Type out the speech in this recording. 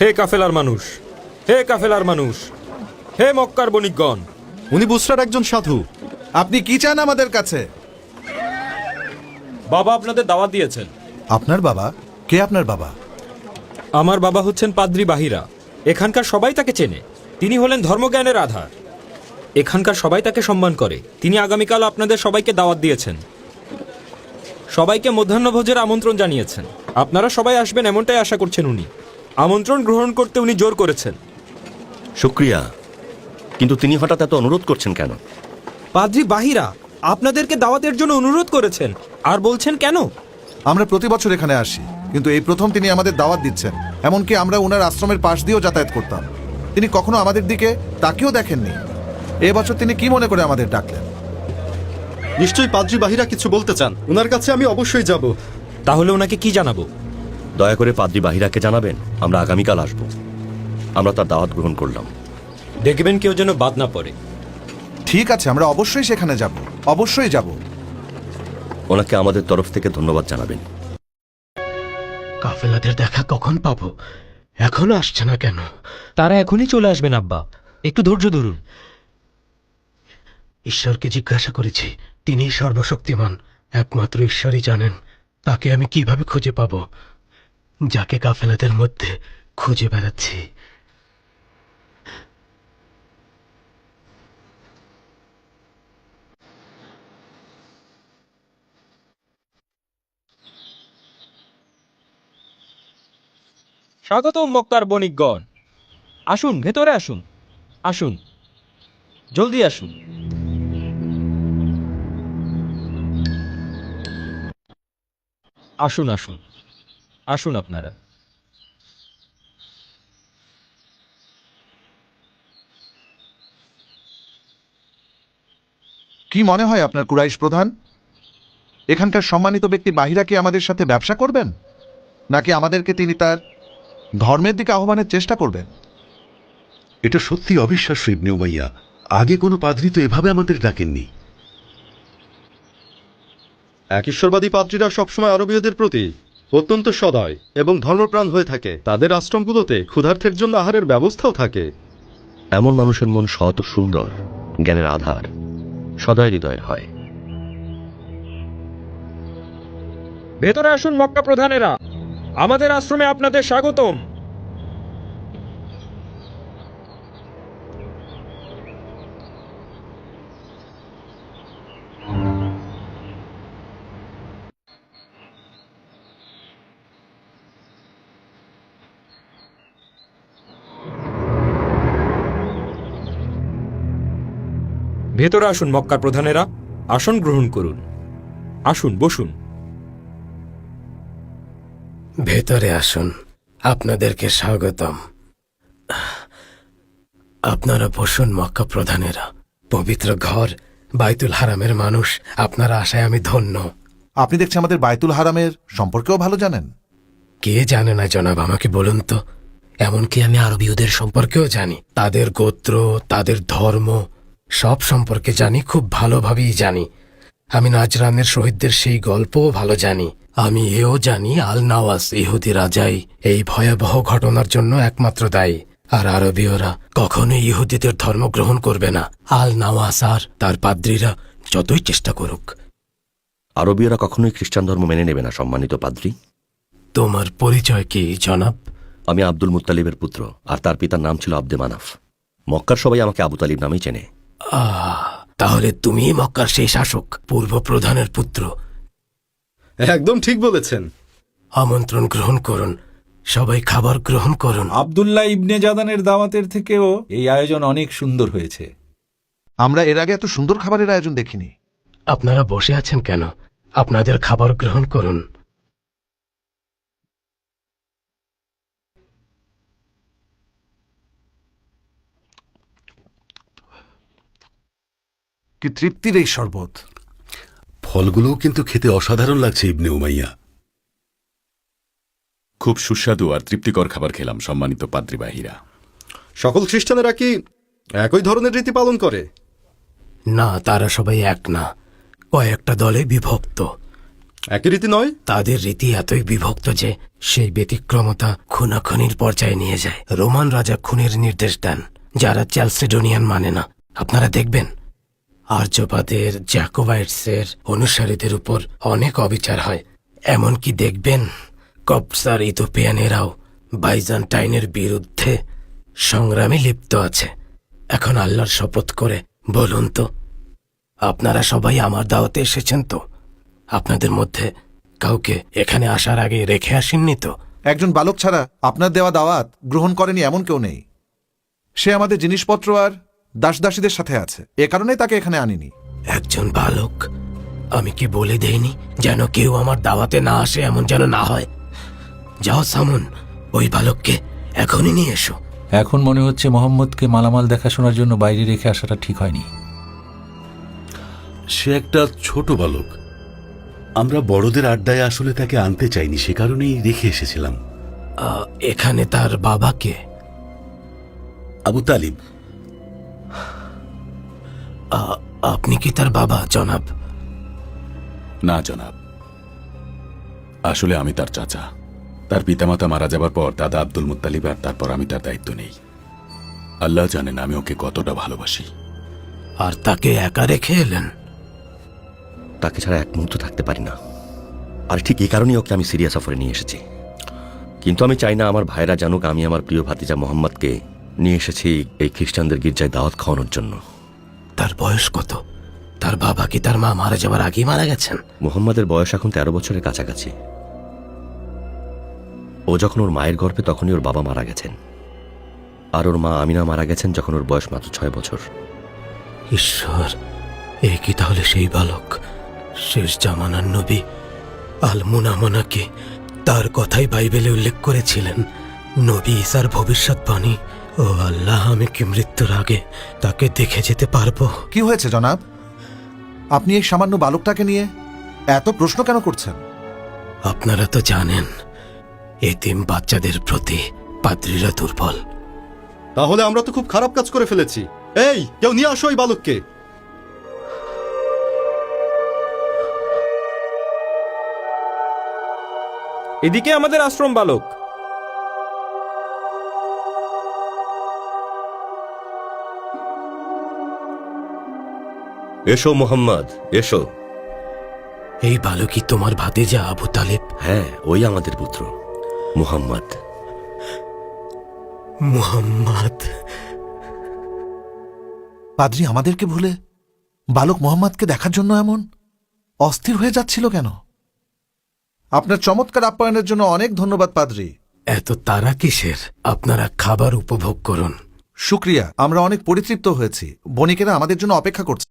হে কাফেলার মানুষ, হে কাফেলার মানুষ, হে মক্কার বণিকগণ। উনি বুসরার একজন সাধু। আপনি কি চান আমাদের কাছে? বাবা আপনাদের দাওয়াত দিয়েছেন। আপনার বাবা? কে আপনার বাবা? আমার বাবা হচ্ছেন পাদ্রী বাহিরা। এখানকার সবাই তাকে চেনে। তিনি হলেন ধর্মজ্ঞানের আধার। এখানকার সবাই তাকে সম্মান করে। তিনি আগামীকাল আপনাদের সবাইকে দাওয়াত দিয়েছেন। সবাইকে মধ্যাহ্নভোজের আমন্ত্রণ জানিয়েছেন। আপনারা সবাই আসবেন এমনটাই আশা করছেন উনি। আমন্ত্রণ গ্রহণ করতে উনি জোর করেছেন। শুক্রিয়া, কিন্তু তিনি হঠাৎ এত অনুরোধ করছেন কেন? পাদ্রী বাহিরা আপনাদেরকে দাওয়াতের জন্য অনুরোধ করেছেন, আর বলছেন কেন? আমরা প্রতি বছর এখানে আসি, কিন্তু এই প্রথম তিনি আমাদের দাওয়াত দিচ্ছেন। এমনকি আমরা ওনার আশ্রমের পাশ দিয়েও যাতায়াত করতাম। তিনি কখনো আমাদের দিকে তাকিয়েও দেখেননি। এবছর তিনি কি মনে করে আমাদের ডাকলেন? নিশ্চয়ই পাদ্রী বাহিরা কিছু বলতে চান। ওনার কাছে আমি অবশ্যই যাব। তাহলে ওনাকে কি জানাবো? দয়া করে পাদ্রী বাহিরাকে জানাবেন আমরা আগামীকাল আসব। আমরা তার দাওয়াত গ্রহণ করলাম। দেখবেন কেউ যেন বাদ না পড়ে। ঠিক আছে, আমরা অবশ্যই সেখানে যাব, অবশ্যই যাব। ওনাকে আমাদের তরফ থেকে ধন্যবাদ জানাবেন। কাফেলাদের দেখা কখন পাবো? এখনো আসছে না কেন? তারা এখনই চলে আসবেন আব্বা, একটু ধৈর্য ধরুন। ঈশ্বরকে জিজ্ঞাসা করেছি, তিনি সর্বশক্তিমান। একমাত্র ঈশ্বরই জানেন তাকে আমি কিভাবে খুঁজে পাবো, যাকে কাফেলাদের মধ্যে খুঁজে বেড়াচ্ছি। স্বাগতম মক্কার বণিকগণ। আসুন, ভেতরে আসুন। আসুন, জলদি আসুন। আসুন আসুন আসুন আপনারা। কি মনে হয় আপনার কুরাইশ প্রধান? এখানকার সম্মানিত ব্যক্তি বাহিরা কি আমাদের সাথে ব্যবসা করবেন, নাকি আমাদেরকে তিনি তার ধর্মের দিকে আহ্বানের চেষ্টা করবেন? এটা সত্যি অবিশ্বাস্য ইবনে উমাইয়া। আগে কোনো পাদ্রী তো এভাবে আমাদের ডাকেননি। এক ঈশ্বরবাদী পাদ্রীরা সবসময় আরবীয়দের প্রতি অত্যন্ত সদয় এবং ধর্মপ্রাণ হয়ে থাকে। তাদের আশ্রমগুলোতে ক্ষুধার্তের জন্য আহারের ব্যবস্থাও থাকে। এমন মানুষের মন সৎ ও সুন্দর, জ্ঞানের আধার, সদয় হৃদয়ের হয়। ভেতরে আসুন মক্কা প্রধানেরা, আমাদের আশ্রমে আপনাদের স্বাগতম। ভেতরে আসুন মক্কার প্রধানেরা, আসন গ্রহণ করুন। আসুন, বসুন। ভেতরে আসুন, আপনাদেরকে স্বাগতম। আপনারা বসুন মক্কা প্রধানেরা। পবিত্র ঘর বাইতুল হারামের মানুষ, আপনারা আশায় আমি ধন্য। আপনি দেখছি আমাদের বাইতুল হারামের সম্পর্কেও ভালো জানেন। কে জানে না জনাব, আমাকে বলুন তো। এমনকি আমি আরবীয়দের সম্পর্কেও জানি, তাদের গোত্র, তাদের ধর্ম সব সম্পর্কে জানি, খুব ভালোভাবেই জানি। আমি নাজরানের শহীদদের সেই গল্পও ভালো জানি। আমি এও জানি আল নওয়াজ ইহুদি রাজাই এই ভয়াবহ ঘটনার জন্য একমাত্র দায়ী। আর আরবীয়রা কখনোই ইহুদিদের ধর্ম গ্রহণ করবে না, আল নওয়াজ আর তার পাদ্রীরা যতই চেষ্টা করুক। আরবীয়রা কখনোই খ্রিস্টান ধর্ম মেনে নেবে না, সম্মানিত পাদ্রী। তোমার পরিচয় কি জনাব? আমি আব্দুল মুত্তালিবের পুত্র, আর তার পিতার নাম ছিল আব্দে মানাফ। মক্কার সবাই আমাকে আবু তালিব নামেই চেনে। তাহলে তুমি মক্কার সেই শাসক, পূর্ব প্রধানের পুত্র। একদম ঠিক বলেছেন। আমন্ত্রণ গ্রহণ করুন, সবাই খাবার গ্রহণ করুন। আব্দুল্লাহ ইবনে জাদানের দাওয়াতের থেকেও এই আয়োজন অনেক সুন্দর হয়েছে। আমরা এর আগে এত সুন্দর খাবারের আয়োজন দেখিনি। আপনারা বসে আছেন কেন? আপনাদের খাবার গ্রহণ করুন। কি তৃপ্তির এই শরবত! ফলগুলোও কিন্তু খেতে অসাধারণ লাগছে ইবনে উমাইয়া। খুব সুস্বাদু আর তৃপ্তিকর খাবার খেলাম, সম্মানিত পাদ্রী বাহিরা। সকল খ্রিস্টানেরা কি একই ধরনের রীতি পালন করে? না, তারা সবাই এক না, কয়েকটা দলে বিভক্ত। একই রীতি নয়? তাদের রীতি এতই বিভক্ত যে সেই ব্যতিক্রমতা খুনাখুনির পর্যায়ে নিয়ে যায়। রোমান রাজা খুনের নির্দেশ দেন যারা চ্যালসিডোনিয়ান মানে না। আপনারা দেখবেন আর্যবাদের জ্যাকোবাইটসের অনুসারীদের উপর অনেক অবিচার হয়। এমনকি দেখবেন কপসার ইথোপিয়ানেরাও বাইজান্টাইনের বিরুদ্ধে সংগ্রামে লিপ্ত আছে। এখন আল্লাহর শপথ করে বলুন তো, আপনারা সবাই আমার দাওয়াতে এসেছেন তো? আপনাদের মধ্যে কাউকে এখানে আসার আগে রেখে আসেননি তো? একজন বালক ছাড়া আপনার দেওয়া দাওয়াত গ্রহণ করেনি এমন কেউ নেই। সে আমাদের জিনিসপত্র আর দাসদাসীদের সাথে আছে, এ কারণেই তাকে এখানে আনিনি। একজন বালক? আমি কি বলে দেইনি যেন কেউ আমার দাওয়াতে না আসে, এমন যেন না হয়? যাও সামুন, ওই বালককে এখনই নিয়ে এসো। এখন মনে হচ্ছে মোহাম্মদকে মালামাল দেখাশোনার জন্য বাইরে রেখে আসাটা ঠিক হয়নি। সে একটা ছোট বালক। আমরা বড়দের আড্ডায় আসলে তাকে আনতে চাইনি, সে কারণেই রেখে এসেছিলাম। এখানে তার বাবাকে? আবু তালিব। আপনি কি তার বাবা, জনাব? না জনাব, আসলে আমি তার চাচা। তার পিতামাতা মারা যাবার পর দাদা আব্দুল মুত্তালিব আর তারপর আমি তার দায়িত্ব নেই। আল্লাহ জানেন আমি ওকে কতটা ভালোবাসি। আর তাকে একা রেখে এলেন? তাকে ছাড়া এক মুহূর্ত থাকতে পারি না, আর ঠিক এই কারণেই ওকে আমি সিরিয়া সফরে নিয়ে এসেছি। কিন্তু আমি চাই না আমার ভাইরা জানুক আমি আমার প্রিয় ভাতিজা মোহাম্মদকে নিয়ে এসেছি এই খ্রিস্টানদের গির্জায় দাওয়াত খাওয়ানোর জন্য। তার বয়স কত? তার বাবা কি তার মা মারা যাবার আগেই মারা গেছেন? মোহাম্মদের বয়স এখন 13 বছরের কাছাকাছি। ও যখন ওর মায়ের গর্ভে তখনই ওর বাবা মারা গেছেন, আর ওর মা আমিনা মারা গেছেন যখন ওর বয়স মাত্র 6 বছর। ঈশ্বর, এ কি তাহলে সেই বালক, শেষ জামানার নবী আল মুনামনাকে তার কথাই বাইবেলে উল্লেখ করেছিলেন, নবী ঈসার ভবিষ্যৎবাণী? ও আল্লাহ, আমি কি মৃত্যুর আগে তাকে দেখে যেতে পারবো? কি হয়েছে জনাব? আপনি এই সামান্য বালকটাকে নিয়ে এত প্রশ্ন কেন করছেন? আপনারা তো জানেন এতিম বাচ্চাদের প্রতি পাদ্রীরা দুর্বল। তাহলে আমরা তো খুব খারাপ কাজ করে ফেলেছি। এই, কেউ নিয়ে আসো এই বালককে। এদিকে আমাদের আশ্রম বালক। এসো মোহাম্মদ, এসো। এই বালকই তোমার ভাতিজা আবু তালিব? হ্যাঁ, ওই আমাদের পুত্র মুহাম্মদ। মুহাম্মদ? পাদ্রী আমাদেরকে ভুলে বালক মোহাম্মদকে দেখার জন্য এমন অস্থির হয়ে যাচ্ছিল কেন? আপনার চমৎকার আপ্যায়নের জন্য অনেক ধন্যবাদ পাদ্রী। এত তাড়া কিসের? আপনারা খাবার উপভোগ করুন। শুক্রিয়া, আমরা অনেক পরিতৃপ্ত হয়েছি। বণিকেরা আমাদের জন্য অপেক্ষা করছে।